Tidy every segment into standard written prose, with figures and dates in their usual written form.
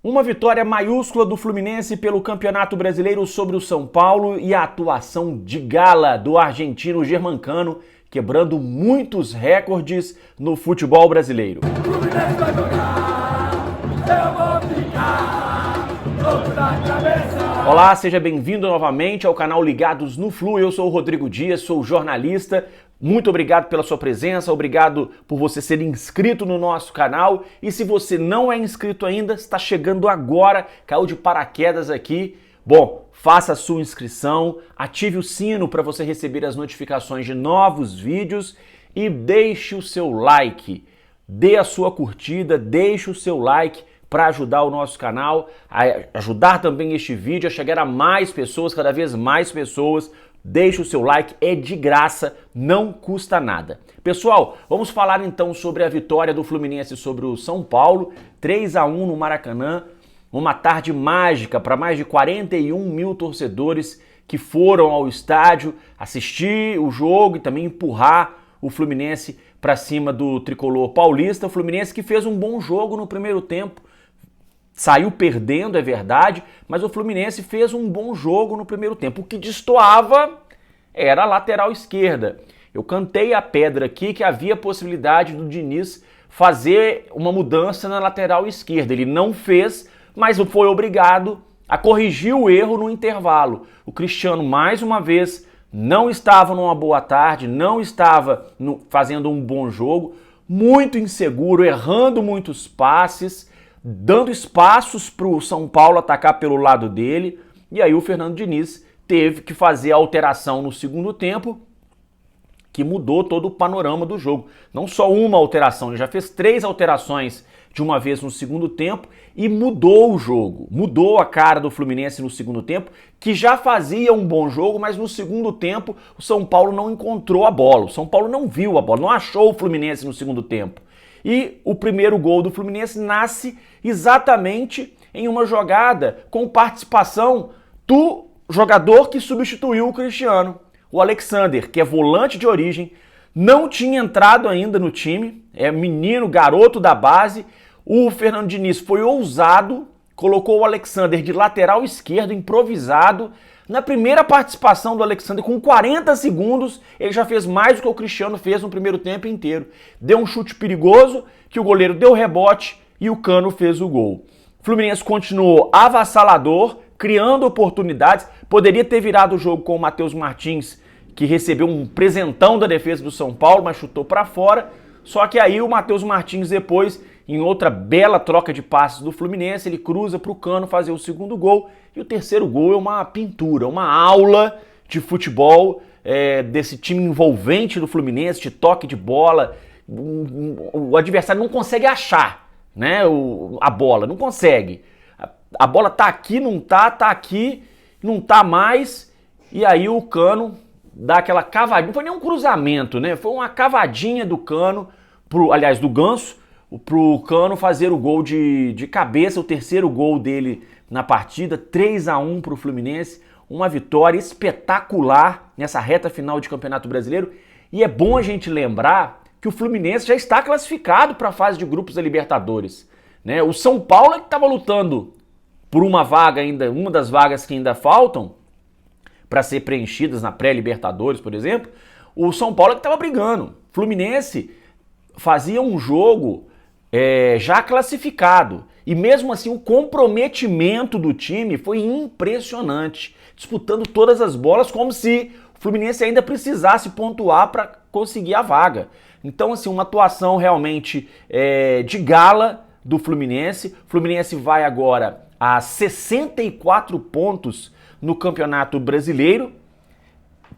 Uma vitória maiúscula do Fluminense pelo Campeonato Brasileiro sobre o São Paulo e a atuação de gala do argentino Germancano, quebrando muitos recordes no futebol brasileiro. Fluminense vai jogar, eu vou ficar, louco na cabeça. Olá, seja bem-vindo novamente ao canal Ligados no Flu. Eu sou o Rodrigo Dias, sou jornalista. Muito obrigado pela sua presença, obrigado por você ser inscrito no nosso canal. E se você não é inscrito ainda, está chegando agora, caiu de paraquedas aqui. Bom, faça a sua inscrição, ative o sino para você receber as notificações de novos vídeos e deixe o seu like. Dê a sua curtida, deixe o seu like para ajudar o nosso canal, a ajudar também este vídeo a chegar a mais pessoas, cada vez mais pessoas. Deixe o seu like, é de graça, não custa nada. Pessoal, vamos falar então sobre a vitória do Fluminense sobre o São Paulo, 3-1 no Maracanã, uma tarde mágica para mais de 41 mil torcedores que foram ao estádio assistir o jogo e também empurrar o Fluminense para cima do tricolor paulista. O Fluminense que fez um bom jogo no primeiro tempo, saiu perdendo, é verdade, mas o Fluminense fez um bom jogo no primeiro tempo. O que destoava era a lateral esquerda. Eu cantei a pedra aqui que havia possibilidade do Diniz fazer uma mudança na lateral esquerda. Ele não fez, mas foi obrigado a corrigir o erro no intervalo. O Cristiano, mais uma vez, não estava numa boa tarde, não estava fazendo um bom jogo, muito inseguro, errando muitos passes, dando espaços para o São Paulo atacar pelo lado dele, e aí o Fernando Diniz teve que fazer a alteração no segundo tempo, que mudou todo o panorama do jogo. Não só uma alteração, ele já fez 3 alterações de uma vez no segundo tempo e mudou o jogo, mudou a cara do Fluminense no segundo tempo, que já fazia um bom jogo, mas no segundo tempo o São Paulo não encontrou a bola, o São Paulo não viu a bola, não achou o Fluminense no segundo tempo. E o primeiro gol do Fluminense nasce exatamente em uma jogada com participação do jogador que substituiu o Cristiano, o Alexander, que é volante de origem, não tinha entrado ainda no time, é menino, garoto da base. O Fernando Diniz foi ousado, colocou o Alexander de lateral esquerdo, improvisado. Na primeira participação do Alexander, com 40 segundos, ele já fez mais do que o Cristiano fez no primeiro tempo inteiro. Deu um chute perigoso, que o goleiro deu rebote e o Cano fez o gol. O Fluminense continuou avassalador, criando oportunidades. Poderia ter virado o jogo com o Matheus Martins, que recebeu um presentão da defesa do São Paulo, mas chutou para fora. Só que aí o Matheus Martins depois, em outra bela troca de passes do Fluminense, ele cruza para o Cano fazer o segundo gol. E o terceiro gol é uma pintura, uma aula de futebol desse time envolvente do Fluminense, de toque de bola. O adversário não consegue achar, né, a bola, não consegue. A bola tá aqui, não tá aqui, não tá mais. E aí o Cano dá aquela cavadinha, não foi nem um cruzamento, né? Foi uma cavadinha do Cano, aliás, do Ganso, pro Cano fazer o gol de cabeça, o terceiro gol dele na partida, 3-1 pro Fluminense, uma vitória espetacular nessa reta final de Campeonato Brasileiro. E é bom a gente lembrar que o Fluminense já está classificado para a fase de grupos da Libertadores, né? O São Paulo é que estava lutando por uma vaga ainda, uma das vagas que ainda faltam para ser preenchidas na pré-Libertadores, por exemplo. O São Paulo é que estava brigando. Fluminense fazia um jogo já classificado. E mesmo assim o comprometimento do time foi impressionante, disputando todas as bolas como se o Fluminense ainda precisasse pontuar para conseguir a vaga. Então assim, uma atuação realmente de gala do Fluminense. O Fluminense vai agora a 64 pontos no Campeonato Brasileiro.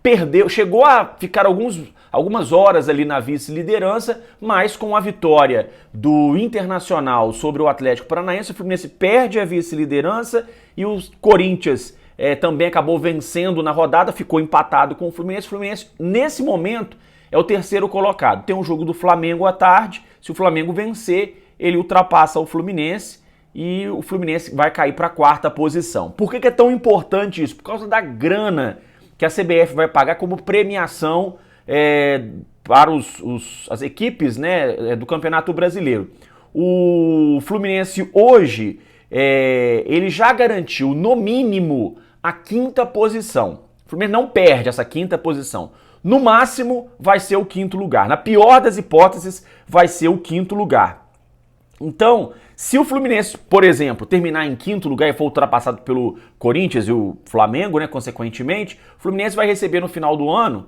Perdeu, chegou a ficar algumas horas ali na vice-liderança, mas com a vitória do Internacional sobre o Atlético Paranaense, o Fluminense perde a vice-liderança e o Corinthians também acabou vencendo na rodada, ficou empatado com o Fluminense. O Fluminense, nesse momento, é o terceiro colocado. Tem um jogo do Flamengo à tarde, se o Flamengo vencer, ele ultrapassa o Fluminense e o Fluminense vai cair para a 4ª posição. Por que é tão importante isso? Por causa da grana que a CBF vai pagar como premiação para as equipes, né, do Campeonato Brasileiro. O Fluminense hoje ele já garantiu, no mínimo, a 5ª posição. O Fluminense não perde essa 5ª posição. No máximo, vai ser o 5º lugar. Na pior das hipóteses, vai ser o 5º lugar. Então, se o Fluminense, por exemplo, terminar em 5º lugar e for ultrapassado pelo Corinthians e o Flamengo, né, consequentemente, o Fluminense vai receber no final do ano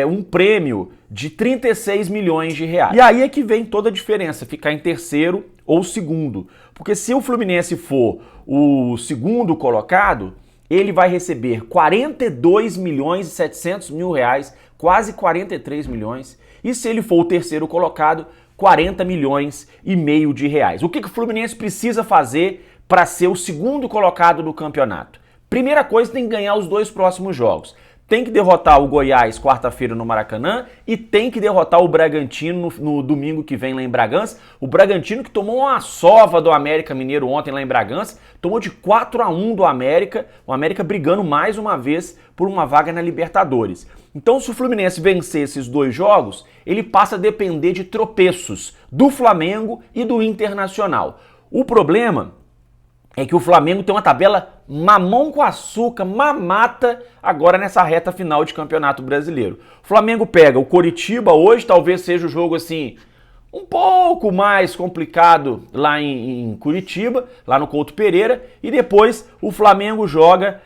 um prêmio de 36 milhões de reais. E aí é que vem toda a diferença, ficar em terceiro ou segundo. Porque se o Fluminense for o segundo colocado, ele vai receber 42 milhões e 700 mil reais, quase 43 milhões. E se ele for o terceiro colocado, 40 milhões e meio de reais. O que o Fluminense precisa fazer para ser o segundo colocado do campeonato? Primeira coisa, tem que ganhar os 2 próximos jogos. Tem que derrotar o Goiás quarta-feira no Maracanã e tem que derrotar o Bragantino no domingo que vem lá em Bragança. O Bragantino que tomou uma sova do América Mineiro ontem lá em Bragança, tomou de 4-1 do América, o América brigando mais uma vez por uma vaga na Libertadores. Então, se o Fluminense vencer esses 2 jogos, ele passa a depender de tropeços do Flamengo e do Internacional. O problema é que o Flamengo tem uma tabela mamão com açúcar, mamata, agora nessa reta final de Campeonato Brasileiro. O Flamengo pega o Coritiba hoje, talvez seja o jogo assim um pouco mais complicado lá em Curitiba, lá no Couto Pereira, e depois o Flamengo joga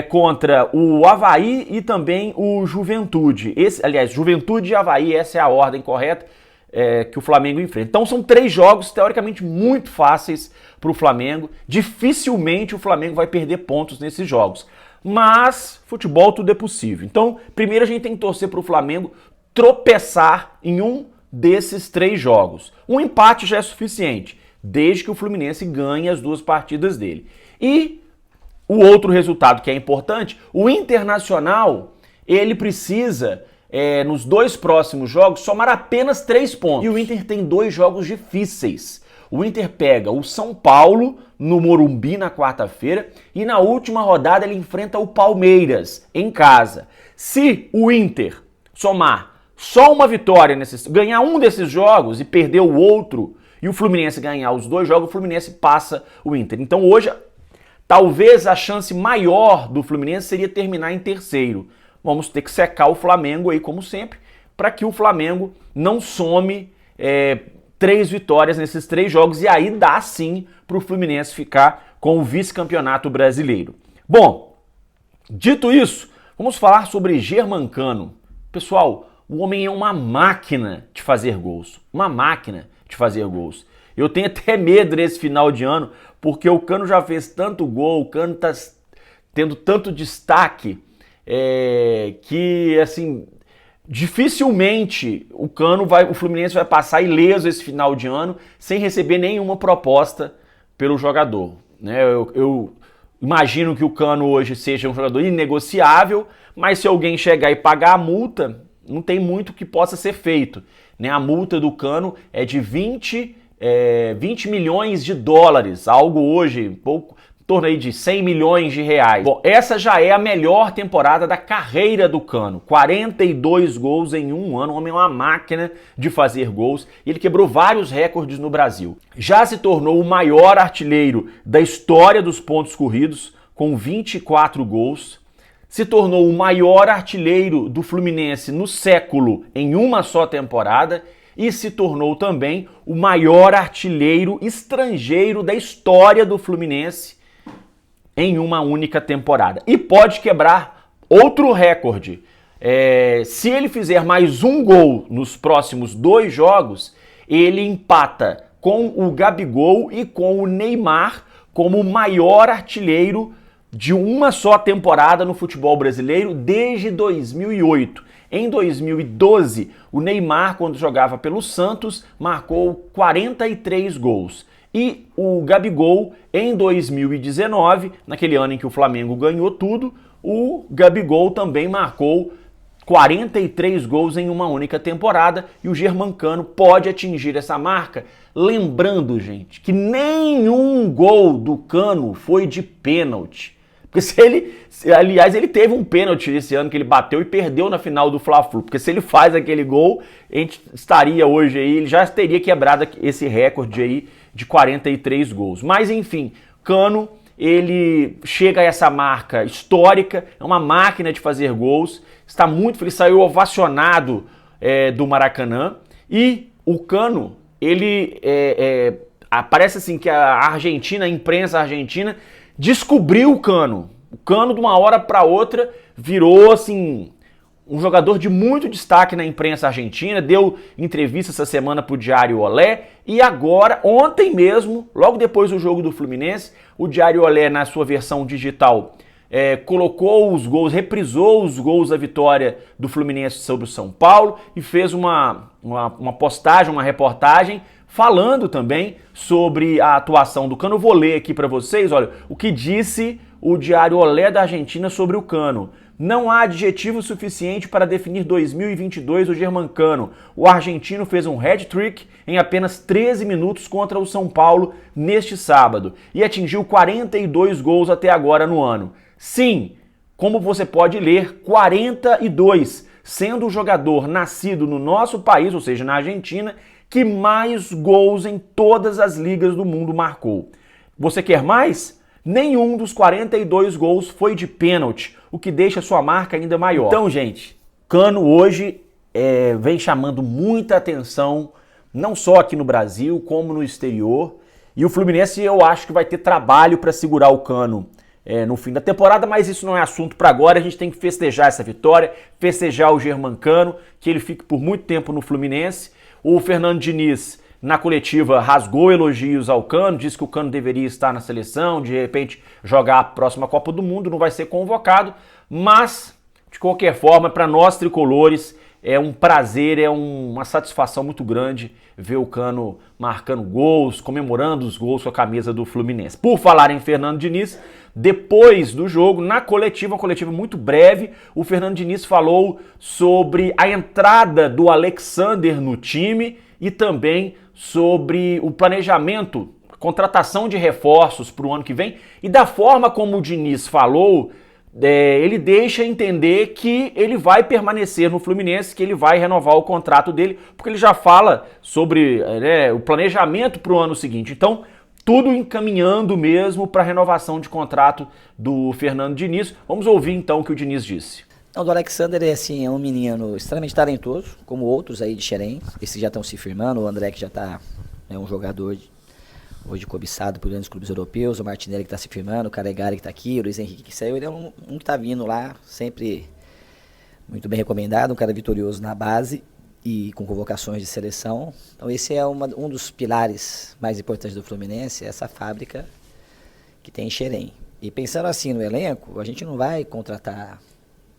contra o Avaí e também o Juventude. Aliás, Juventude e Avaí, essa é a ordem correta que o Flamengo enfrenta. Então são 3 jogos teoricamente muito fáceis para o Flamengo. Dificilmente o Flamengo vai perder pontos nesses jogos. Mas futebol tudo é possível. Então primeiro a gente tem que torcer para o Flamengo tropeçar em um desses 3 jogos. Um empate já é suficiente, desde que o Fluminense ganhe as 2 partidas dele. E o outro resultado que é importante, o Internacional, ele precisa nos 2 próximos jogos, somar apenas 3 pontos. E o Inter tem 2 jogos difíceis. O Inter pega o São Paulo no Morumbi na quarta-feira e na última rodada ele enfrenta o Palmeiras em casa. Se o Inter somar só uma vitória, ganhar um desses jogos e perder o outro, e o Fluminense ganhar os 2 jogos, o Fluminense passa o Inter. Então hoje, talvez a chance maior do Fluminense seria terminar em terceiro. Vamos ter que secar o Flamengo aí, como sempre, para que o Flamengo não some 3 vitórias nesses 3 jogos, e aí dá sim para o Fluminense ficar com o vice-campeonato brasileiro. Bom, dito isso, vamos falar sobre Germancano. Pessoal, o homem é uma máquina de fazer gols. Uma máquina de fazer gols. Eu tenho até medo nesse final de ano, porque o Cano já fez tanto gol, o Cano está tendo tanto destaque, que assim, dificilmente o Fluminense vai passar ileso esse final de ano sem receber nenhuma proposta pelo jogador, né? Eu imagino que o Cano hoje seja um jogador inegociável, mas se alguém chegar e pagar a multa, não tem muito que possa ser feito, né? A multa do Cano é de 20 milhões de dólares, algo hoje pouco, em torno aí de 100 milhões de reais. Bom, essa já é a melhor temporada da carreira do Cano. 42 gols em um ano, o homem é uma máquina de fazer gols. Ele quebrou vários recordes no Brasil. Já se tornou o maior artilheiro da história dos pontos corridos, com 24 gols. Se tornou o maior artilheiro do Fluminense no século em uma só temporada. E se tornou também o maior artilheiro estrangeiro da história do Fluminense em uma única temporada. E pode quebrar outro recorde. Se ele fizer mais um gol nos próximos 2 jogos, ele empata com o Gabigol e com o Neymar como o maior artilheiro de uma só temporada no futebol brasileiro desde 2008. Em 2012, o Neymar, quando jogava pelo Santos, marcou 43 gols. E o Gabigol, em 2019, naquele ano em que o Flamengo ganhou tudo, o Gabigol também marcou 43 gols em uma única temporada, e o Germancano pode atingir essa marca. Lembrando, gente, que nenhum gol do Cano foi de pênalti. Porque aliás, ele teve um pênalti esse ano que ele bateu e perdeu na final do Fla-Flu. Porque se ele faz aquele gol, a gente estaria hoje aí, ele já teria quebrado esse recorde aí de 43 gols. Mas enfim, Cano, ele chega a essa marca histórica, é uma máquina de fazer gols, está muito feliz, saiu ovacionado do Maracanã. E o Cano, ele parece assim que a Argentina, a imprensa argentina, descobriu o Cano. O Cano, de uma hora para outra, virou assim um jogador de muito destaque na imprensa argentina, deu entrevista essa semana para o Diário Olé, e agora, ontem mesmo, logo depois do jogo do Fluminense, o Diário Olé, na sua versão digital, colocou os gols, reprisou os gols da vitória do Fluminense sobre o São Paulo e fez uma postagem, uma reportagem falando também sobre a atuação do Cano. Eu vou ler aqui para vocês, olha, o que disse o Diário Olé da Argentina sobre o Cano. Não há adjetivo suficiente para definir 2022 do Germancano. O argentino fez um hat-trick em apenas 13 minutos contra o São Paulo neste sábado e atingiu 42 gols até agora no ano. Sim, como você pode ler, 42, sendo o jogador nascido no nosso país, ou seja, na Argentina, que mais gols em todas as ligas do mundo marcou. Você quer mais? Nenhum dos 42 gols foi de pênalti, o que deixa sua marca ainda maior. Então, gente, Cano hoje vem chamando muita atenção, não só aqui no Brasil, como no exterior. E o Fluminense, eu acho que vai ter trabalho para segurar o Cano no fim da temporada, mas isso não é assunto para agora. A gente tem que festejar essa vitória, festejar o Germancano, que ele fique por muito tempo no Fluminense. O Fernando Diniz, na coletiva, rasgou elogios ao Cano, disse que o Cano deveria estar na seleção, de repente jogar a próxima Copa do Mundo, não vai ser convocado, mas, de qualquer forma, para nós tricolores, é um prazer, é uma satisfação muito grande ver o Cano marcando gols, comemorando os gols com a camisa do Fluminense. Por falar em Fernando Diniz, depois do jogo, na coletiva, uma coletiva muito breve, o Fernando Diniz falou sobre a entrada do Alexander no time e também sobre o planejamento, contratação de reforços para o ano que vem. E da forma como o Diniz falou, ele deixa entender que ele vai permanecer no Fluminense, que ele vai renovar o contrato dele, porque ele já fala sobre o planejamento para o ano seguinte. Então, tudo encaminhando mesmo para a renovação de contrato do Fernando Diniz. Vamos ouvir então o que o Diniz disse. O do Alexander é um menino extremamente talentoso, como outros aí de Xerém. Esses já estão se firmando, o André que já está um jogador hoje cobiçado por grandes clubes europeus, o Martinelli que está se firmando, o Calegari que está aqui, o Luiz Henrique que saiu, ele é um que está vindo lá, sempre muito bem recomendado, um cara vitorioso na base e com convocações de seleção. Então esse é um dos pilares mais importantes do Fluminense, essa fábrica que tem em Xerém. E pensando assim no elenco, a gente não vai contratar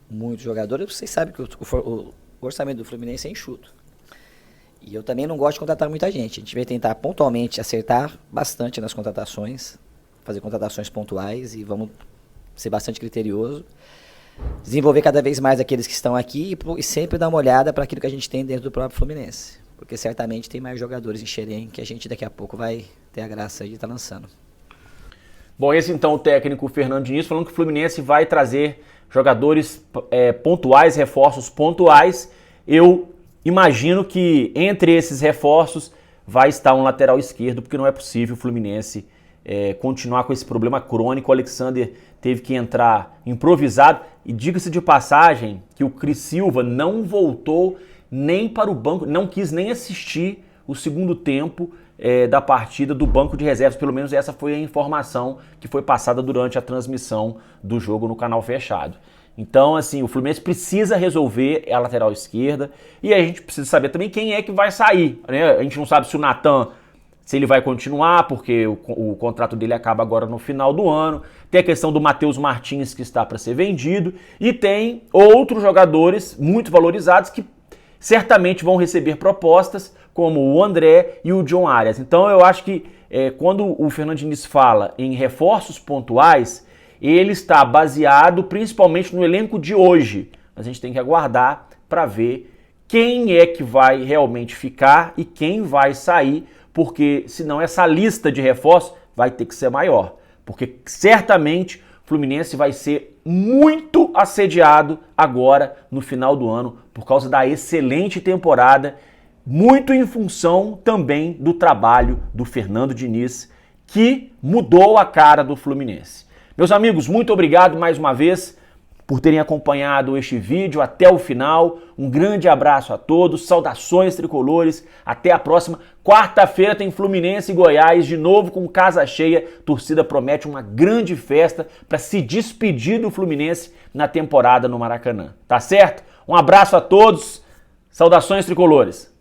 muitos jogadores, vocês sabem que o orçamento do Fluminense é enxuto. E eu também não gosto de contratar muita gente. A gente vai tentar pontualmente acertar bastante nas contratações, fazer contratações pontuais e vamos ser bastante criterioso. Desenvolver cada vez mais aqueles que estão aqui e sempre dar uma olhada para aquilo que a gente tem dentro do próprio Fluminense. Porque certamente tem mais jogadores em Xerém que a gente daqui a pouco vai ter a graça de estar lançando. Bom, esse então o técnico Fernando Diniz falando que o Fluminense vai trazer jogadores pontuais, reforços pontuais. Eu imagino que entre esses reforços vai estar um lateral esquerdo, porque não é possível o Fluminense continuar com esse problema crônico. O Alexander teve que entrar improvisado. E diga-se de passagem que o Cris Silva não voltou nem para o banco, não quis nem assistir o segundo tempo da partida do banco de reservas. Pelo menos essa foi a informação que foi passada durante a transmissão do jogo no canal fechado. Então, assim, o Fluminense precisa resolver a lateral esquerda e a gente precisa saber também quem é que vai sair, né? A gente não sabe se o Natan, se ele vai continuar, porque o contrato dele acaba agora no final do ano. Tem a questão do Matheus Martins, que está para ser vendido, e tem outros jogadores muito valorizados que certamente vão receber propostas, como o André e o John Arias. Então eu acho que quando o Fernando Diniz fala em reforços pontuais, ele está baseado principalmente no elenco de hoje. Mas a gente tem que aguardar para ver quem é que vai realmente ficar e quem vai sair, porque senão essa lista de reforços vai ter que ser maior. Porque certamente Fluminense vai ser muito assediado agora no final do ano por causa da excelente temporada, muito em função também do trabalho do Fernando Diniz, que mudou a cara do Fluminense. Meus amigos, muito obrigado mais uma vez por terem acompanhado este vídeo até o final. Um grande abraço a todos, saudações tricolores, até a próxima. Quarta-feira tem Fluminense e Goiás, de novo com casa cheia. A torcida promete uma grande festa para se despedir do Fluminense na temporada no Maracanã. Tá certo? Um abraço a todos, saudações tricolores.